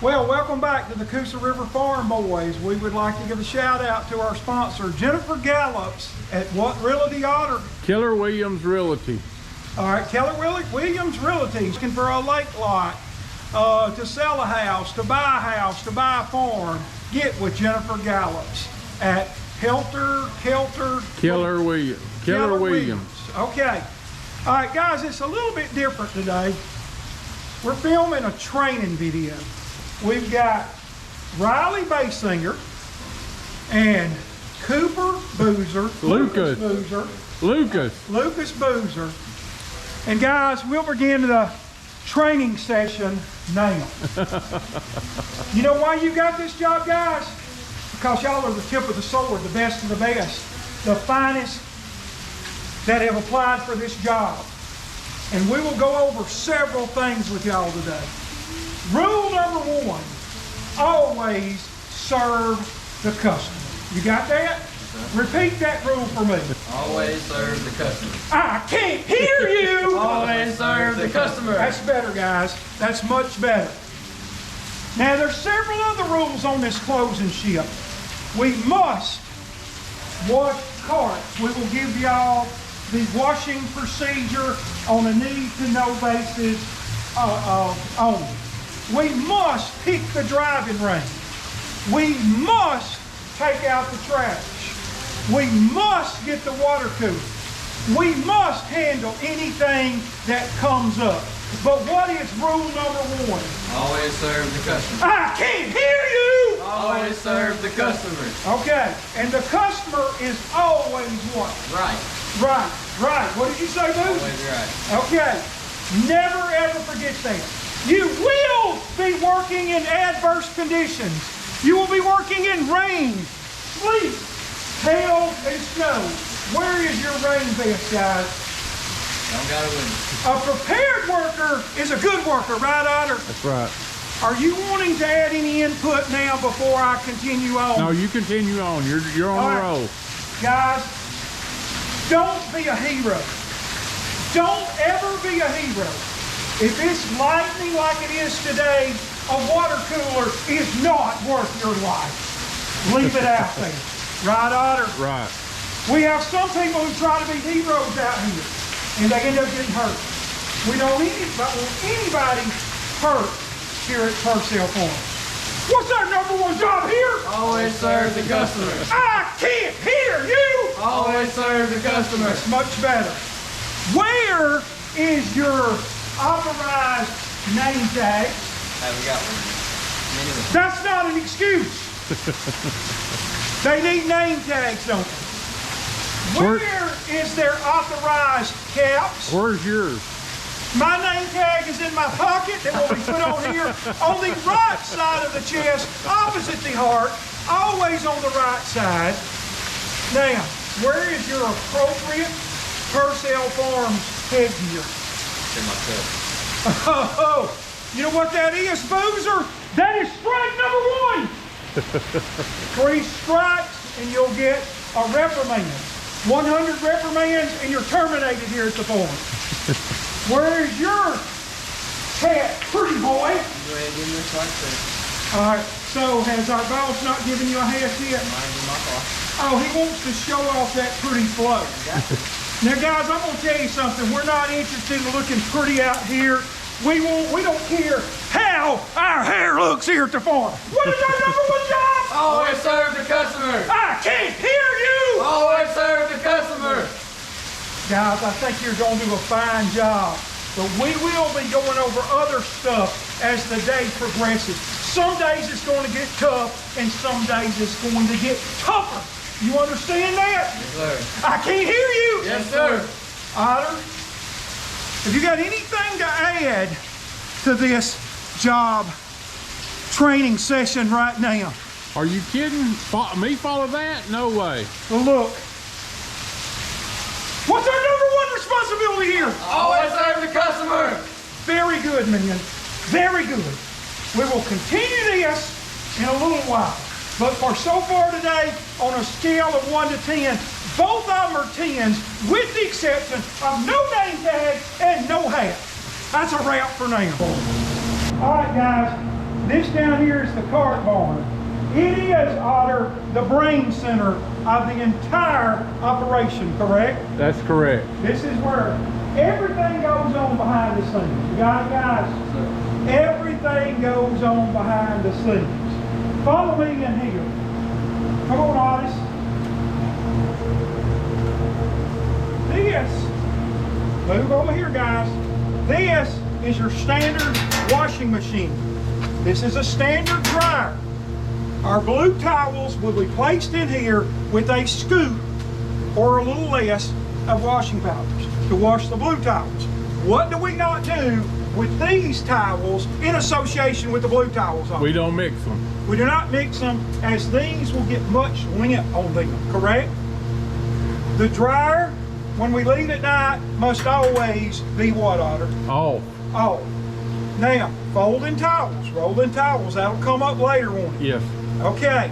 Well, welcome back to the Coosa River Farm Boys. We would like to give a shout out to our sponsor, Jennifer Gallops at what Realty Otter? Keller Williams Realty. All right, Keller Williams Realty. Looking for a lake lot, to sell a house, to buy a house, to buy a farm. Get with Jennifer Gallops at Keller Williams. Okay. All right, guys, it's a little bit different today. We're filming a training video. We've got Riley Basinger and Cooper Boozer. Lucas Boozer. And guys, we'll begin the training session now. You know why you got this job, guys? Because y'all are the tip of the sword, the best of the best, the finest that have applied for this job. And we will go over several things with y'all today. Rule number one, always serve the customer. You got that? Repeat that rule for me. Always serve the customer. I can't hear you. Always serve the customer. That's better, guys. That's much better. Now, there's several other rules on this closing shift. We must wash carts. We will give y'all the washing procedure on a need-to-know basis only. We must pick the driving range. We must take out the trash. We must get the water cooler. We must handle anything that comes up. But what is rule number one? Always serve the customer. I can't hear you! Always serve the customer. Okay, and the customer is always what? Right. Right. What did you say, Boo? Always right. Okay, never ever forget that. You will be working in adverse conditions. You will be working in rain, sleet, hail, and snow. Where is your rain vest, guys? Don't gotta win. A prepared worker is a good worker, right, Otter? That's right. Are you wanting to add any input now before I continue on? No, you continue on. You're on the roll. Guys, don't be a hero. Don't ever be a hero. If it's lightning like it is today, a water cooler is not worth your life. Leave it out there. Right, Otter? Right. We have some people who try to be heroes out here, and they end up getting hurt. We don't want anybody hurt here at Pursell Farms. What's our number one job here? Always serve the customer. I can't hear you! Always serve the customer. That's much better. Where is your authorized name tag? Haven't got one. Anyway. That's not an excuse. They need name tags, don't they? Where is their authorized caps? Where's yours? My name tag is in my pocket that will be put on here on the right side of the chest, opposite the heart, always on the right side. Now, where is your appropriate Pursell Farms headgear? It's in my cup. Oh, you know what that is, Boozer? That is strike number one. 3 strikes and you'll get a reprimand. 100 reprimands and you're terminated here at the farm. Where's your hat, pretty boy? Go ahead and give me this like that. All right, so has our boss not given you a hat yet? Mine's in my car. Oh, he wants to show off that pretty flow. Now, guys, I'm going to tell you something. We're not interested in looking pretty out here. We don't care how our hair looks here at the farm. What is our number one job? Always serve the customer. I can't hear you! Always serve the customer. Guys, I think you're going to do a fine job. But we will be going over other stuff as the day progresses. Some days it's going to get tough, and some days it's going to get tougher. You understand that? Yes, sir. I can't hear you! Yes, sir. Otter, have you got anything to add to this job training session right now? Are you kidding? Me follow that? No way. Well, look. What's our number one responsibility here? Always serve the customer. Very good, man. Very good. We will continue this in a little while. But for so far today, on a scale of 1 to 10, both of them are 10s, with the exception of no name tag and no hat. That's a wrap for now. All right, guys. this down here is the cart barn. It is, Otter, the brain center of the entire operation, correct? That's correct. This is where everything goes on behind the scenes. You got it, guys? Everything goes on behind the scenes. Follow me in here. Come on, Otis. This, move over here, guys. This is your standard washing machine. This is a standard dryer. Our blue towels will be placed in here with a scoop or a little less of washing powders to wash the blue towels. What do we not do with these towels in association with the blue towels on? We don't mix them. We do not mix them, as these will get much lint on them, correct? The dryer, when we leave at night, must always be what, Otter? Off. Off. Now, folding towels, rolling towels, that'll come up later on it. Yes. Okay,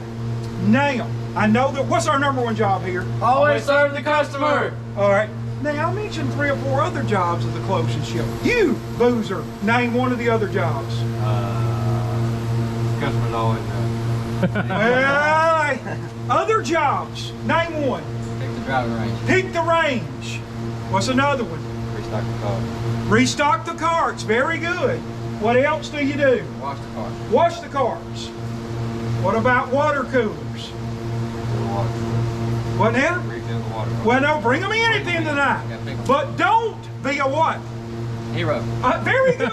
now, I know that, what's our number one job here? Always serve the customer. All right, now I mentioned 3 or 4 other jobs of the closing shift. You, Boozer, name one of the other jobs. Customers always know. Well, other jobs, name one. Pick the driving range. Pick the range. What's another one? Restock the car. Restock the carts, very good. What else do you do? Wash the car. Wash the carts. What about water coolers? Fill the water. What now? Refill the water. Well, no, bring them in at the end of the night. But don't be a what? Hero. Very good.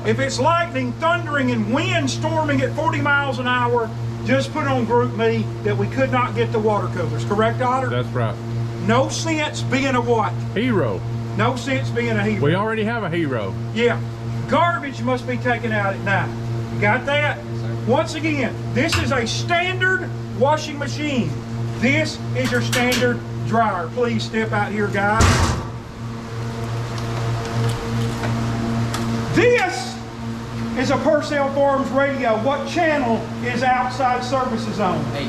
If it's lightning, thundering, and wind storming at 40 miles an hour, just put on Group Me that we could not get the water coolers. Correct, Otter? That's right. No sense being a what? Hero. No sense being a hero. We already have a hero. Yeah. Garbage must be taken out at night. You got that? Yes, sir. Once again, this is a standard washing machine. This is your standard dryer. Please step out here, guys. This is a Pursell Farms radio. What channel is outside services on? 8.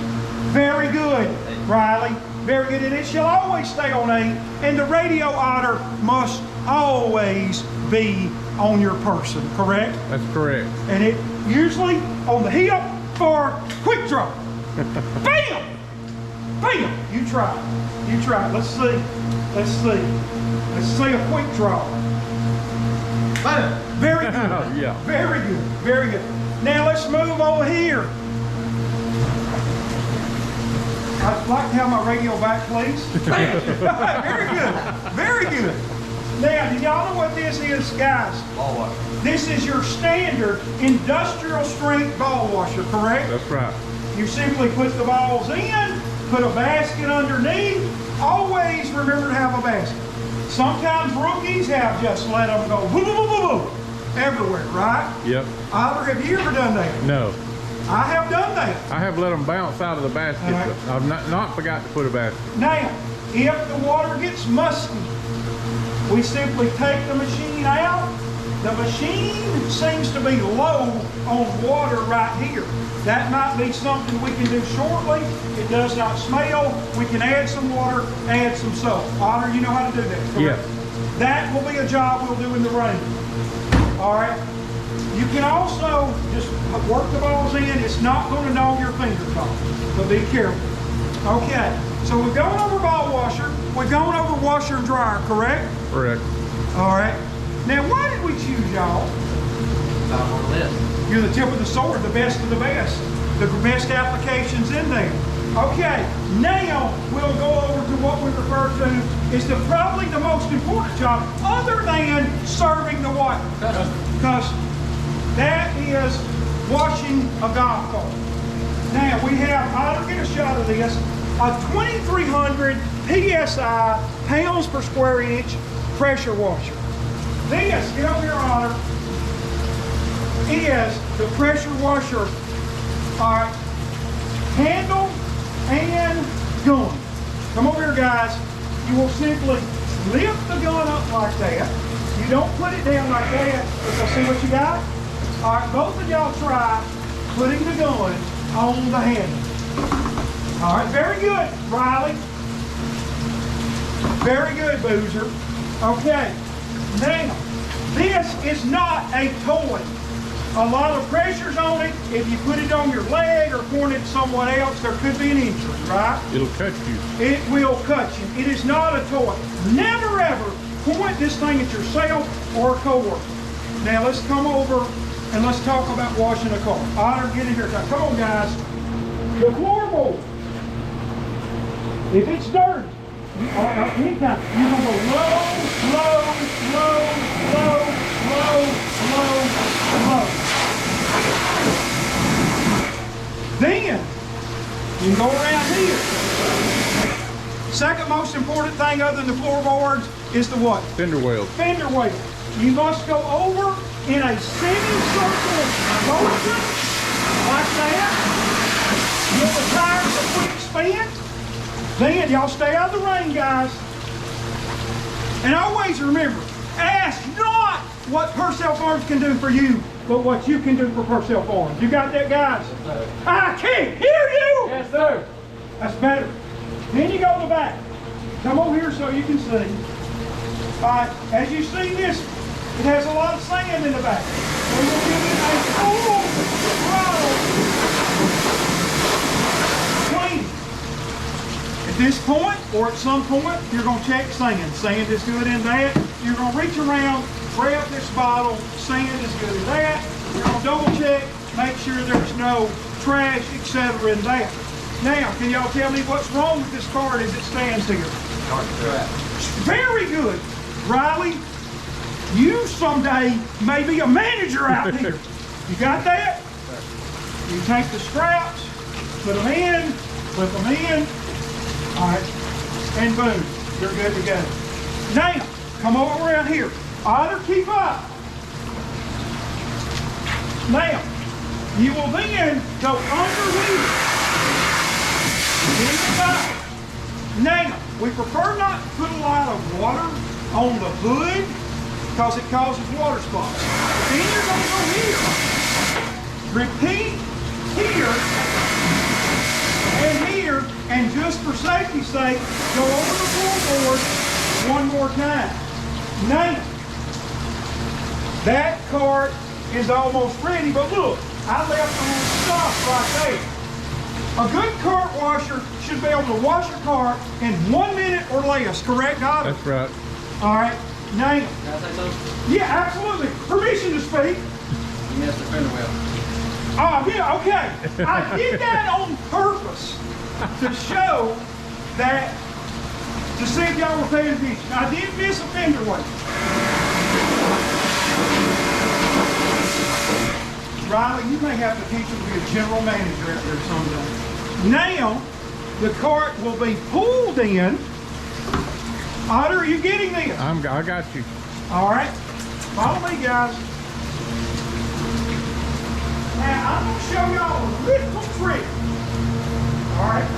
Very good, Riley. Very good. And it shall always stay on 8. And the radio, Otter, must always be on your person, correct? That's correct. And it usually on the hip for quick draw. Bam! Bam! You try it. You try it. Let's see. Let's see. Let's see a quick draw. Bam! Very good. Yeah. Very good. Very good. Now let's move over here. I'd like to have my radio back, please. Thank you. Very good. Very good. Now, do y'all know what this is, guys? Ball wash. This is your standard industrial strength ball washer, correct? That's right. You simply put the balls in, put a basket underneath. Always remember to have a basket. Sometimes rookies have just let them go woo, woo, woo, woo, everywhere, right? Yep. Otter, have you ever done that? No. I have done that. I have let them bounce out of the basket. All right. But I've not forgot to put a basket. Now, if the water gets musty, we simply take the machine out. The machine seems to be low on water right here. That might be something we can do shortly. It does not smell. We can add some water, add some salt. Otter, you know how to do that, correct? Yes. That will be a job we'll do in the rain. All right? You can also just work the balls in. It's not going to gnaw your fingers off, but be careful. Okay, so we've gone over ball washer. We've gone over washer and dryer, correct? Correct. All right. Now, why did we choose y'all? Top on the list. You're the tip of the sword, the best of the best. The best applications in there. Okay, now we'll go over to what we refer to is probably the most important job other than serving the what? Customer. That is washing a golf cart. Now we have, I'll get a shot of this, a 2,300 PSI, pounds per square inch pressure washer. This, get over here, Otter, is the pressure washer, all right, handle and gun. Come over here, guys. You will simply lift the gun up like that. You don't put it down like that. Let's see what you got. All right, both of y'all try putting the gun on the handle. All right, very good, Riley. Very good, Boozer. Okay, now, this is not a toy. a lot of pressure's on it. If you put it on your leg or point it at someone else, there could be an injury, right? It'll cut you. It will cut you. It is not a toy. Never ever point this thing at yourself or a coworker. Now let's come over and let's talk about washing a car. Otter, get in here. Now, come on, guys. The floorboard. If it's dirty, anytime, you're gonna go low, low, low, low, low, low, low. Then you can go around here. Second most important thing other than the floorboards is the what? Fender wheel. Fender well. You must go over in a semicircle motion like that. Give the tires a quick spin. Then y'all stay out of the rain, guys. And always remember, ask not what Pursell Farms can do for you, but what you can do for Pursell Farms. You got that, guys? Yes, sir. I can't hear you! Yes, sir. That's better. Then you go to the back. Come over here so you can see. All right, as you see this, it has a lot of sand in the back. We will give it a full throttle clean. At this point, or at some point, you're going to check sand. Sand is good in that. You're going to reach around, grab this bottle. Sand is good in that. You're going to double check, make sure there's no trash, etc. in that. Now, can y'all tell me what's wrong with this card as it stands here? Very good. Riley, you someday may be a manager out here. You got that? You take the straps, put them in, flip them in. All right, and boom, you're good to go. Now, come over around here. Otter, keep up. Now, you will then go underneath. Now, we prefer not to put a lot of water on the hood because it causes water spots. Then you're going to go here. Repeat here and here, and just for safety's sake, go over the floorboard one more time. Now, that cart is almost ready, but look, I left a little stuff right there. A good cart washer should be able to wash a cart in 1 minute or less, correct, Otter? That's right. All right, now. Can I say something? Yeah, absolutely. Permission to speak. You missed the fender wheel. Oh, yeah, okay. I did that on purpose to show that, to see if y'all were paying attention. I did miss a fender wheel. Riley, you may have to teach him to be a general manager out there someday. Now, the cart will be pulled in. Otter, are you getting this? I got you. All right. Follow me, guys. Now, I'm going to show y'all a little trick. All right.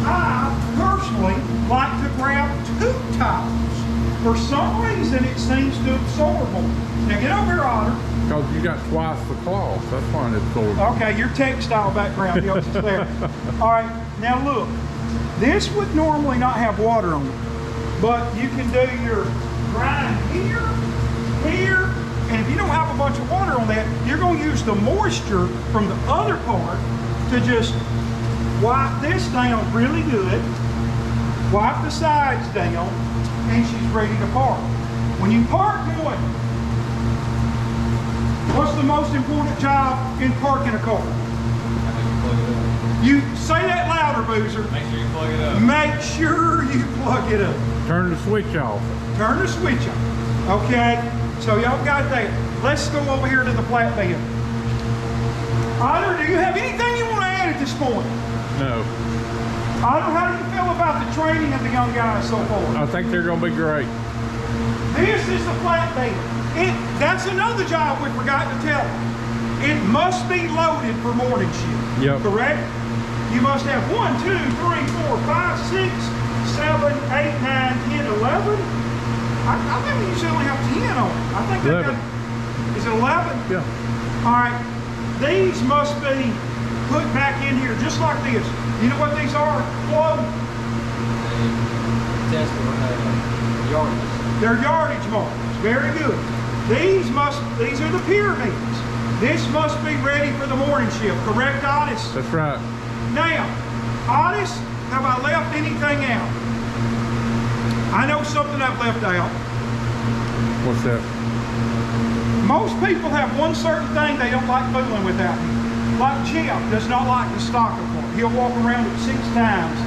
I personally like to grab two towels. For some reason, it seems to absorb more. Now, get over here, Otter. Because you got twice the cloth. That's why it absorbs. Okay, your textile background helps us there. All right, now look. This would normally not have water on it, but you can do your grind here, here, and if you don't have a bunch of water on that, you're going to use the moisture from the other part to just wipe this down really good, wipe the sides down, and she's ready to park. When you park good, what's the most important job in parking a car? You say that louder, Boozer. Make sure you plug it up. Make sure you plug it up. Turn the switch off. Turn the switch on. Okay, so y'all got that. Let's go over here to the flatbed. Otter, do you have anything you want to add at this point? No. Otter, how do you feel about the training of the young guys so far? I think they're going to be great. This is the flatbed. That's another job we forgot to tell them. It must be loaded for morning shift. Yep. Correct? You must have 1, 2, 3, 4, 5, 6, 7, 8, 9, 10, 11. I think you should only have 10 on it. I think 11. Is it 11? Yeah. All right. These must be put back in here just like this. You know what these are? Flow. Test for yardage. They're yardage markers. Very good. These are the pyramids. This must be ready for the morning shift. Correct, Otis? That's right. Now, Otis, have I left anything out? I know something I've left out. What's that? Most people have one certain thing they don't like fooling with out here. Like Jeff does not like the stocker part. He'll walk around it 6 times.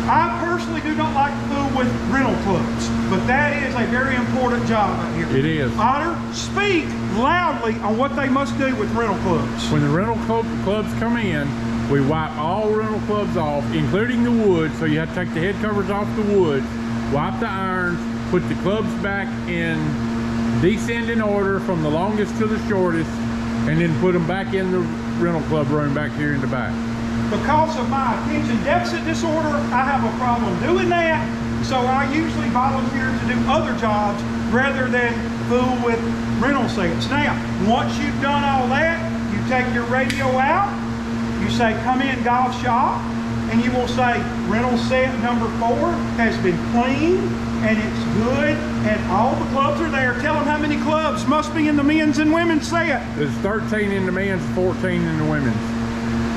I personally do not like to fool with rental clubs, but that is a very important job out here. It is. Otter, speak loudly on what they must do with rental clubs. When the rental clubs come in, we wipe all rental clubs off, including the wood, so you have to take the head covers off the wood, wipe the irons, put the clubs back in descending order from the longest to the shortest, and then put them back in the rental club room back here in the back. Because of my attention deficit disorder, I have a problem doing that, so I usually volunteer to do other jobs rather than fool with rental sets. Now, once you've done all that, you take your radio out, you say, come in golf shop, and you will say, rental set number 4 has been cleaned, and it's good, and all the clubs are there. Tell them how many clubs must be in the men's and women's set. There's 13 in the men's, 14 in the women's.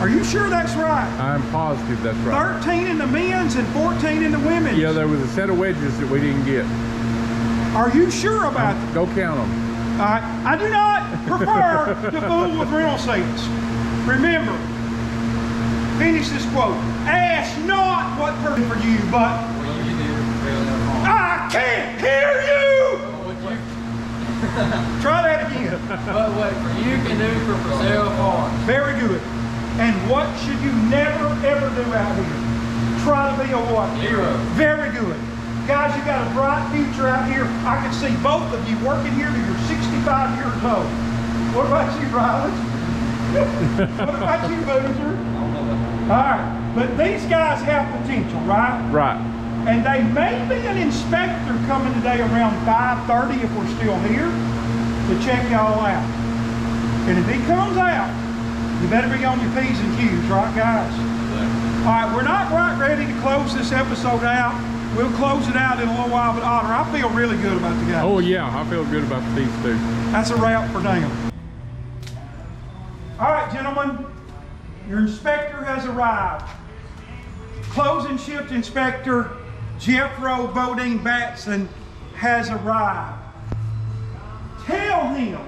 Are you sure that's right? I'm positive that's right. 13 in the men's and 14 in the women's. Yeah, there was a set of wedges that we didn't get. Are you sure about that? Go count them. I do not prefer to fool with rental seats. Remember, finish this quote. Ask not what person for you, but I can't hear you. Try that again. But what you can do for Pursell Farms. Very good. And what should you never ever do out here? Try to be a what? Hero. Very good. Guys, you got a bright future out here. I can see both of you working here till you're 65 years old. What about you, Riley? What about you, Boozer? All right. But these guys have potential, right? Right. And they may be an inspector coming today around 5:30 if we're still here to check y'all out. And if he comes out, you better be on your P's and Q's, right, guys? All right, we're not quite ready to close this episode out. We'll close it out in a little while, but Otter, I feel really good about the guys. Oh yeah, I feel good about these two. That's a wrap for them. All right, gentlemen, your inspector has arrived. Closing shift inspector Jeffro Bodine Batson has arrived. Tell him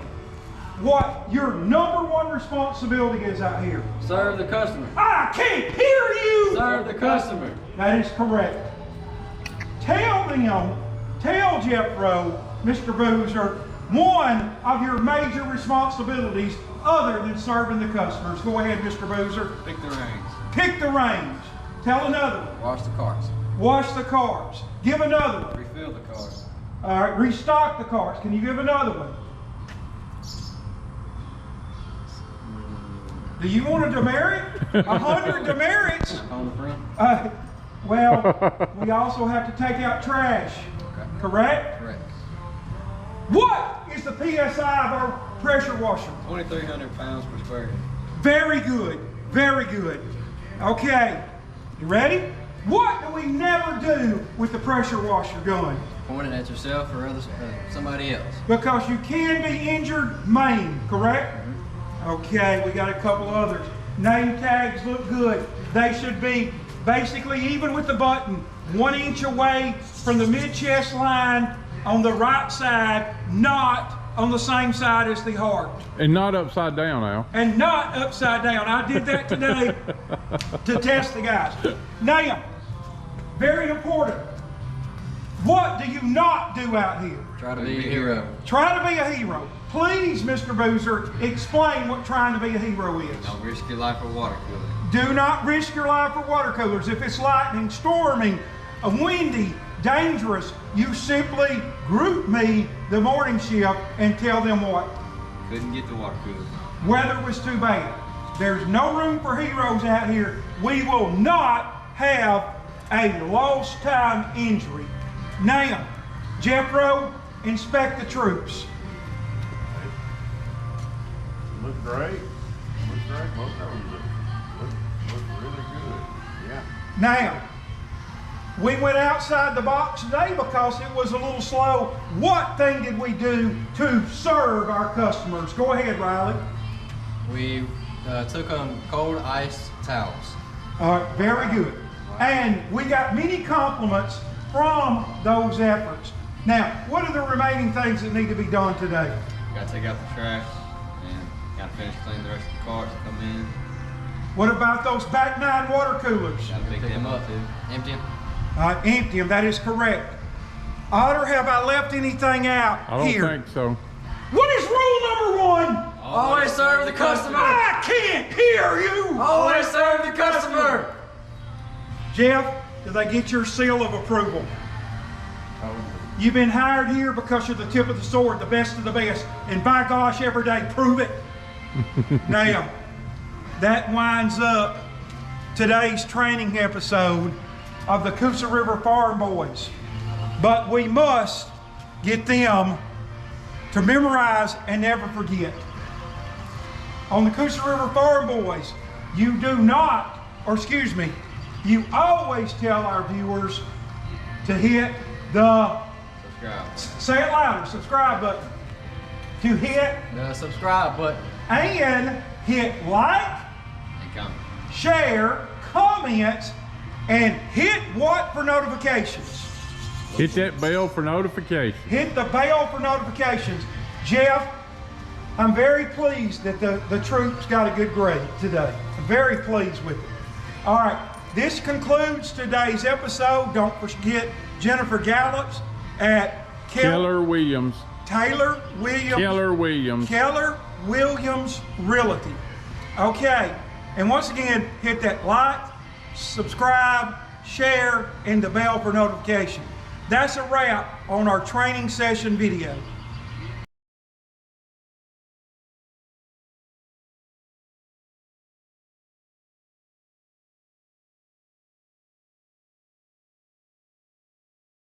what your #1 responsibility is out here. Serve the customer. I can't hear you! Serve the customer. That is correct. Tell Jeffro, Mr. Boozer, one of your major responsibilities other than serving the customers. Go ahead, Mr. Boozer. Pick the reins. Pick the reins. Tell another one. Wash the carts. Wash the cars. Give another one. Refill the cars. All right, restock the cars. Can you give another one? Do you want a demerit? 100 demerits? On the front. Well, we also have to take out trash. Okay. Correct? Correct. What is the PSI of our pressure washer? 2,300 pounds per square inch. Very good. Very good. Okay. You ready? What do we never do with the pressure washer gun? Point it at yourself or somebody else. Because you can be injured, maimed, correct? Okay, we got a couple others. Name tags look good. They should be basically even with the button, 1 inch away from the mid-chest line on the right side, not on the same side as the heart. And not upside down, Al. And not upside down. I did that today to test the guys. Now, very important. What do you not do out here? Try to be a hero. Try to be a hero. Please, Mr. Boozer, explain what trying to be a hero is. Don't risk your life for water cooler. Do not risk your life for water coolers. If it's lightning, storming, windy, dangerous, you simply group me the morning shift and tell them what? Couldn't get the water cooler. Weather was too bad. There's no room for heroes out here. We will not have a lost time injury. Now, Jeffro, inspect the troops. Look great. Look great. Most of them look really good. Yeah. Now, We went outside the box today because it was a little slow. What thing did we do to serve our customers? Go ahead, Riley. We took on cold ice towels. All right, very good. And we got many compliments from those efforts. Now, what are the remaining things that need to be done today? Gotta take out the trash and gotta finish cleaning the rest of the carts that come in. What about those back 9 water coolers? Gotta pick them up too. Empty them. Empty them, that is correct. Otter, have I left anything out I don't here? think so. What is rule number 1? Always serve the customer. I can't hear you. Always serve the customer. Jeff, did they get your seal of approval? You've been hired here because you're the tip of the sword, the best of the best, and by gosh, every day, prove it. Now, that winds up today's training episode of the Coosa River Farm Boys. But we must get them to memorize and never forget. On the Coosa River Farm Boys, you always tell our viewers to hit the, Subscribe. say it louder, subscribe button. To hit The subscribe button and hit like, and comment. share, comment, and hit what for notifications? Hit that bell for notifications. Hit the bell for notifications. Jeff, I'm very pleased that the troops got a good grade today. I'm very pleased with it. All right, this concludes today's episode. Don't forget Jennifer Gallops at Keller Williams. Taylor Williams. Keller Williams. Keller Williams Realty. Okay, and once again, hit that like, subscribe, share, and the bell for notification. That's a wrap on our training session video.